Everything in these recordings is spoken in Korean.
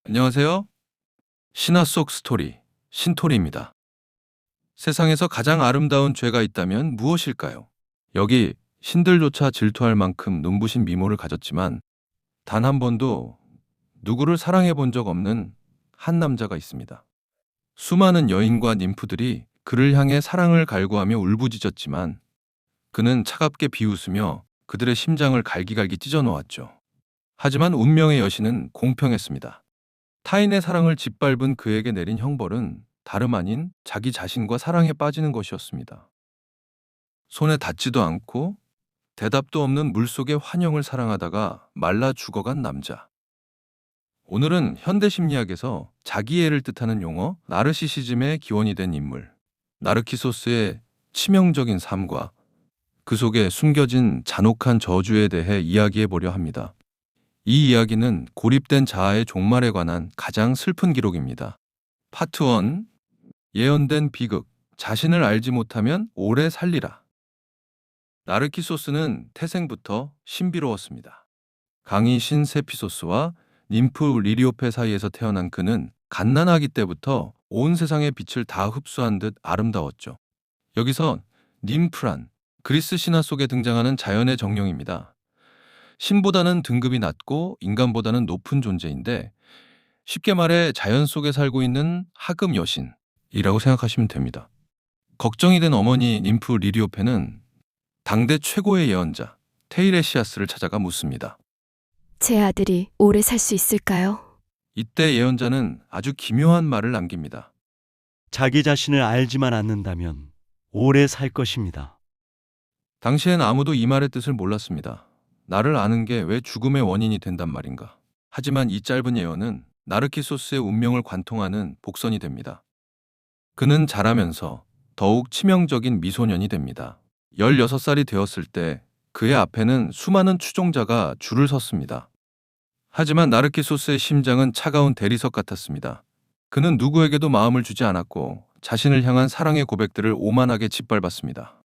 안녕하세요. 신화 속 스토리, 신토리입니다. 세상에서 가장 아름다운 죄가 있다면 무엇일까요? 여기 신들조차 질투할 만큼 눈부신 미모를 가졌지만 단 한 번도 누구를 사랑해 본 적 없는 한 남자가 있습니다. 수많은 여인과 님프들이 그를 향해 사랑을 갈구하며 울부짖었지만 그는 차갑게 비웃으며 그들의 심장을 갈기갈기 찢어 놓았죠. 하지만 운명의 여신은 공평했습니다. 타인의 사랑을 짓밟은 그에게 내린 형벌은 다름 아닌 자기 자신과 사랑에 빠지는 것이었습니다. 손에 닿지도 않고 대답도 없는 물속의 환영을 사랑하다가 말라 죽어간 남자. 오늘은 현대 심리학에서 자기애를 뜻하는 용어 나르시시즘의 기원이 된 인물, 나르키소스의 치명적인 삶과 그 속에 숨겨진 잔혹한 저주에 대해 이야기해 보려 합니다. 이 이야기는 고립된 자아의 종말에 관한 가장 슬픈 기록입니다. 파트 1. 예언된 비극. 자신을 알지 못하면 오래 살리라. 나르키소스는 태생부터 신비로웠습니다. 강이 신 세피소스와 님프 리리오페 사이에서 태어난 그는 갓난아기 때부터 온 세상의 빛을 다 흡수한 듯 아름다웠죠. 여기서 님프란 그리스 신화 속에 등장하는 자연의 정령입니다. 신보다는 등급이 낮고 인간보다는 높은 존재인데 쉽게 말해 자연 속에 살고 있는 하급 여신이라고 생각하시면 됩니다. 걱정이 된 어머니 님프 리리오페는 당대 최고의 예언자 테이레시아스를 찾아가 묻습니다. 제 아들이 오래 살 수 있을까요? 이때 예언자는 아주 기묘한 말을 남깁니다. 자기 자신을 알지만 않는다면 오래 살 것입니다. 당시엔 아무도 이 말의 뜻을 몰랐습니다. 나를 아는 게 왜 죽음의 원인이 된단 말인가. 하지만 이 짧은 예언은 나르키소스의 운명을 관통하는 복선이 됩니다. 그는 자라면서 더욱 치명적인 미소년이 됩니다. 16살이 되었을 때 그의 앞에는 수많은 추종자가 줄을 섰습니다. 하지만 나르키소스의 심장은 차가운 대리석 같았습니다. 그는 누구에게도 마음을 주지 않았고 자신을 향한 사랑의 고백들을 오만하게 짓밟았습니다.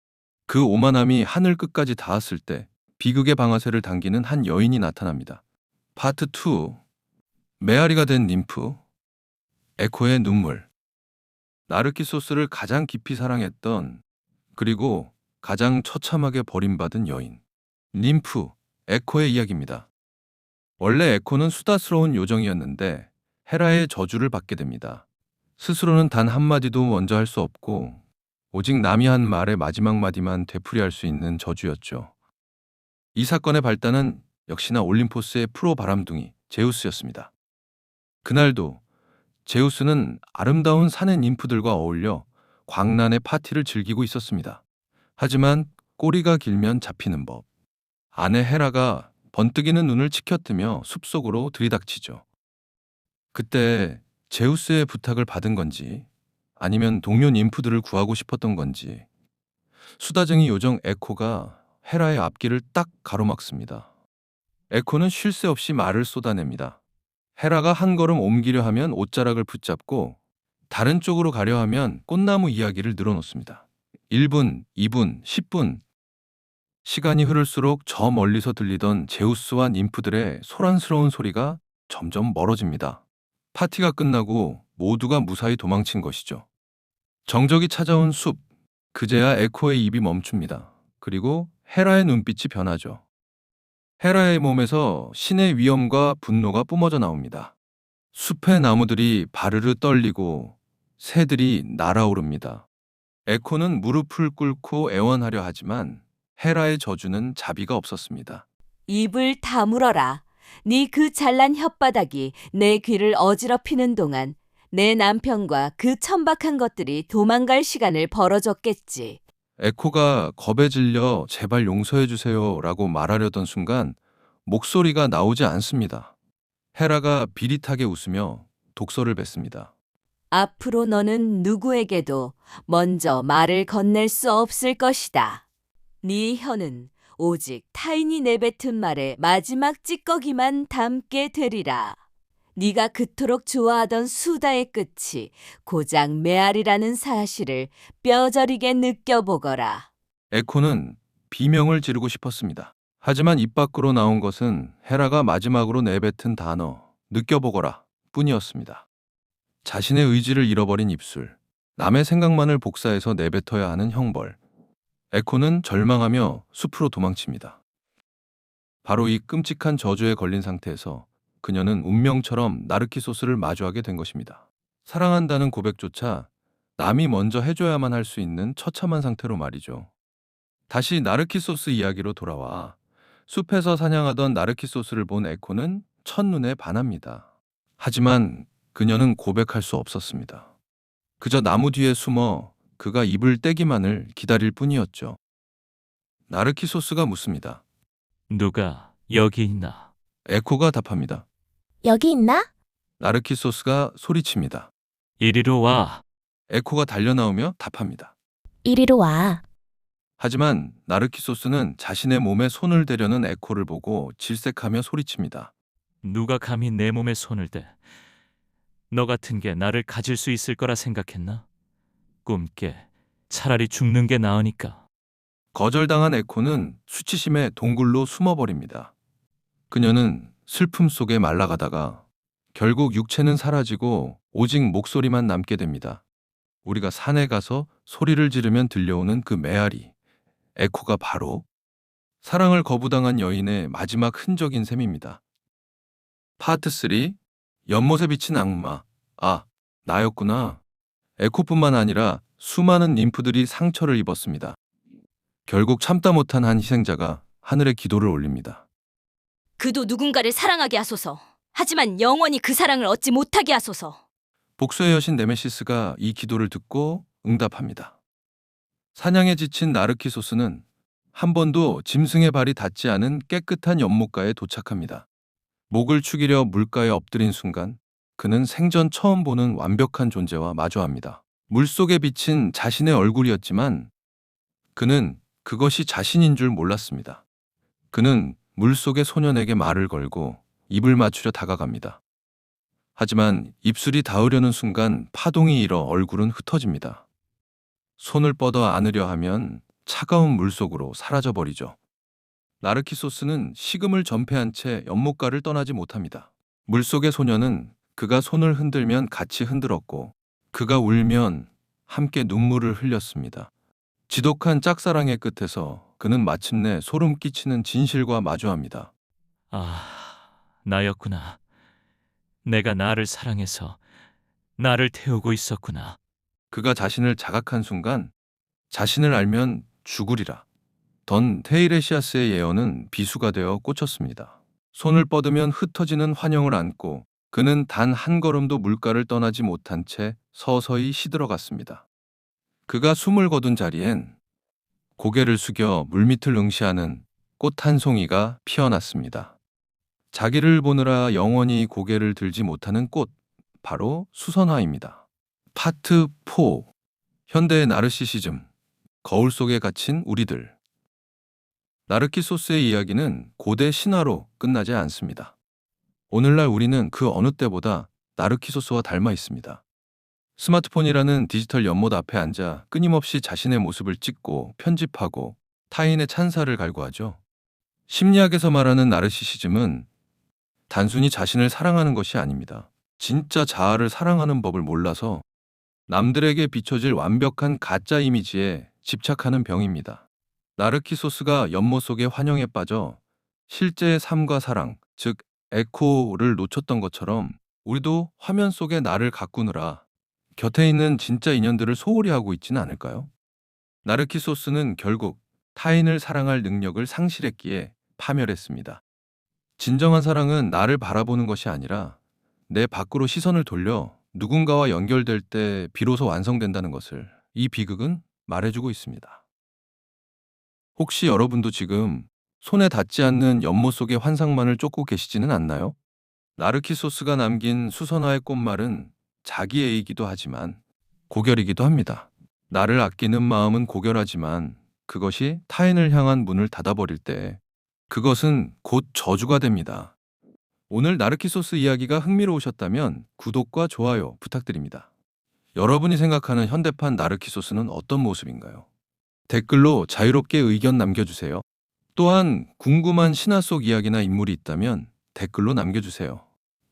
그 오만함이 하늘 끝까지 닿았을 때 비극의 방아쇠를 당기는 한 여인이 나타납니다. 파트 2. 메아리가 된 님프, 에코의 눈물. 나르키소스를 가장 깊이 사랑했던 그리고 가장 처참하게 버림받은 여인, 님프, 에코의 이야기입니다. 원래 에코는 수다스러운 요정이었는데 헤라의 저주를 받게 됩니다. 스스로는 단 한마디도 먼저 할 수 없고 오직 남이 한 말의 마지막 마디만 되풀이할 수 있는 저주였죠. 이 사건의 발단은 역시나 올림포스의 프로 바람둥이 제우스였습니다. 그날도 제우스는 아름다운 산의 님프들과 어울려 광란의 파티를 즐기고 있었습니다. 하지만 꼬리가 길면 잡히는 법. 아내 헤라가 번뜩이는 눈을 치켜뜨며 숲속으로 들이닥치죠. 그때 제우스의 부탁을 받은 건지 아니면 동료 님프들을 구하고 싶었던 건지 수다쟁이 요정 에코가 헤라의 앞길을 딱 가로막습니다. 에코는 쉴 새 없이 말을 쏟아냅니다. 헤라가 한 걸음 옮기려 하면 옷자락을 붙잡고 다른 쪽으로 가려 하면 꽃나무 이야기를 늘어놓습니다. 1분, 2분, 10분. 시간이 흐를수록 저 멀리서 들리던 제우스와 님프들의 소란스러운 소리가 점점 멀어집니다. 파티가 끝나고 모두가 무사히 도망친 것이죠. 정적이 찾아온 숲. 그제야 에코의 입이 멈춥니다. 그리고 헤라의 눈빛이 변하죠. 헤라의 몸에서 신의 위엄과 분노가 뿜어져 나옵니다. 숲의 나무들이 바르르 떨리고 새들이 날아오릅니다. 에코는 무릎을 꿇고 애원하려 하지만 헤라의 저주는 자비가 없었습니다. 입을 다물어라. 네 그 잘난 혓바닥이 내 귀를 어지럽히는 동안 내 남편과 그 천박한 것들이 도망갈 시간을 벌어줬겠지. 에코가 겁에 질려 제발 용서해 주세요 라고 말하려던 순간 목소리가 나오지 않습니다. 헤라가 비릿하게 웃으며 독서를 뱉습니다. 앞으로 너는 누구에게도 먼저 말을 건넬 수 없을 것이다. 네 혀는 오직 타인이 내뱉은 말의 마지막 찌꺼기만 담게 되리라. 네가 그토록 좋아하던 수다의 끝이 고작 메아리라는 사실을 뼈저리게 느껴보거라. 에코는 비명을 지르고 싶었습니다. 하지만 입 밖으로 나온 것은 헤라가 마지막으로 내뱉은 단어, 느껴보거라 뿐이었습니다. 자신의 의지를 잃어버린 입술, 남의 생각만을 복사해서 내뱉어야 하는 형벌. 에코는 절망하며 숲으로 도망칩니다. 바로 이 끔찍한 저주에 걸린 상태에서 그녀는 운명처럼 나르키소스를 마주하게 된 것입니다. 사랑한다는 고백조차 남이 먼저 해줘야만 할 수 있는 처참한 상태로 말이죠. 다시 나르키소스 이야기로 돌아와 숲에서 사냥하던 나르키소스를 본 에코는 첫눈에 반합니다. 하지만 그녀는 고백할 수 없었습니다. 그저 나무 뒤에 숨어 그가 입을 떼기만을 기다릴 뿐이었죠. 나르키소스가 묻습니다. 누가 여기 있나? 에코가 답합니다. 여기 있나? 나르키소스가 소리칩니다. 이리로 와. 에코가 달려나오며 답합니다. 이리로 와. 하지만 나르키소스는 자신의 몸에 손을 대려는 에코를 보고 질색하며 소리칩니다. 누가 감히 내 몸에 손을 대? 너 같은 게 나를 가질 수 있을 거라 생각했나? 꿈깨. 차라리 죽는 게 나으니까. 거절당한 에코는 수치심에 동굴로 숨어버립니다. 그녀는 슬픔 속에 말라가다가 결국 육체는 사라지고 오직 목소리만 남게 됩니다. 우리가 산에 가서 소리를 지르면 들려오는 그 메아리. 에코가 바로 사랑을 거부당한 여인의 마지막 흔적인 셈입니다. 파트 3. 연못에 비친 악마. 아, 나였구나. 에코뿐만 아니라 수많은 ним프들이 상처를 입었습니다. 결국 참다 못한 한 희생자가 하늘에 기도를 올립니다. 그도 누군가를 사랑하게 하소서. 하지만 영원히 그 사랑을 얻지 못하게 하소서. 복수의 여신 네메시스가 이 기도를 듣고 응답합니다. 사냥에 지친 나르키소스는 한 번도 짐승의 발이 닿지 않은 깨끗한 연못가에 도착합니다. 목을 축이려 물가에 엎드린 순간 그는 생전 처음 보는 완벽한 존재와 마주합니다. 물속에 비친 자신의 얼굴이었지만 그는 그것이 자신인 줄 몰랐습니다. 그는 물속의 소년에게 말을 걸고 입을 맞추려 다가갑니다. 하지만 입술이 닿으려는 순간 파동이 일어 얼굴은 흩어집니다. 손을 뻗어 안으려 하면 차가운 물속으로 사라져버리죠. 나르키소스는 식음을 전폐한 채 연못가를 떠나지 못합니다. 물속의 소녀는 그가 손을 흔들면 같이 흔들었고 그가 울면 함께 눈물을 흘렸습니다. 지독한 짝사랑의 끝에서 그는 마침내 소름 끼치는 진실과 마주합니다. 아, 나였구나. 내가 나를 사랑해서 나를 태우고 있었구나. 그가 자신을 자각한 순간 자신을 알면 죽으리라. 던 테이레시아스의 예언은 비수가 되어 꽂혔습니다. 손을 뻗으면 흩어지는 환영을 안고 그는 단 한 걸음도 물가를 떠나지 못한 채 서서히 시들어갔습니다. 그가 숨을 거둔 자리엔 고개를 숙여 물밑을 응시하는 꽃 한 송이가 피어났습니다. 자기를 보느라 영원히 고개를 들지 못하는 꽃, 바로 수선화입니다. 파트 4. 현대의 나르시시즘, 거울 속에 갇힌 우리들. 나르키소스의 이야기는 고대 신화로 끝나지 않습니다. 오늘날 우리는 그 어느 때보다 나르키소스와 닮아 있습니다. 스마트폰이라는 디지털 연못 앞에 앉아 끊임없이 자신의 모습을 찍고 편집하고 타인의 찬사를 갈구하죠. 심리학에서 말하는 나르시시즘은 단순히 자신을 사랑하는 것이 아닙니다. 진짜 자아를 사랑하는 법을 몰라서 남들에게 비춰질 완벽한 가짜 이미지에 집착하는 병입니다. 나르키소스가 연못 속의 환영에 빠져 실제의 삶과 사랑, 즉 에코를 놓쳤던 것처럼 우리도 화면 속의 나를 가꾸느라 곁에 있는 진짜 인연들을 소홀히 하고 있지는 않을까요? 나르키소스는 결국 타인을 사랑할 능력을 상실했기에 파멸했습니다. 진정한 사랑은 나를 바라보는 것이 아니라 내 밖으로 시선을 돌려 누군가와 연결될 때 비로소 완성된다는 것을 이 비극은 말해주고 있습니다. 혹시 여러분도 지금 손에 닿지 않는 연못 속의 환상만을 쫓고 계시지는 않나요? 나르키소스가 남긴 수선화의 꽃말은 자기애이기도 하지만 고결이기도 합니다. 나를 아끼는 마음은 고결하지만 그것이 타인을 향한 문을 닫아버릴 때 그것은 곧 저주가 됩니다. 오늘 나르키소스 이야기가 흥미로우셨다면 구독과 좋아요 부탁드립니다. 여러분이 생각하는 현대판 나르키소스는 어떤 모습인가요? 댓글로 자유롭게 의견 남겨주세요. 또한 궁금한 신화 속 이야기나 인물이 있다면 댓글로 남겨주세요.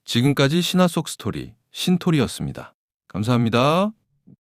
지금까지 신화 속 스토리, 신토리였습니다. 감사합니다.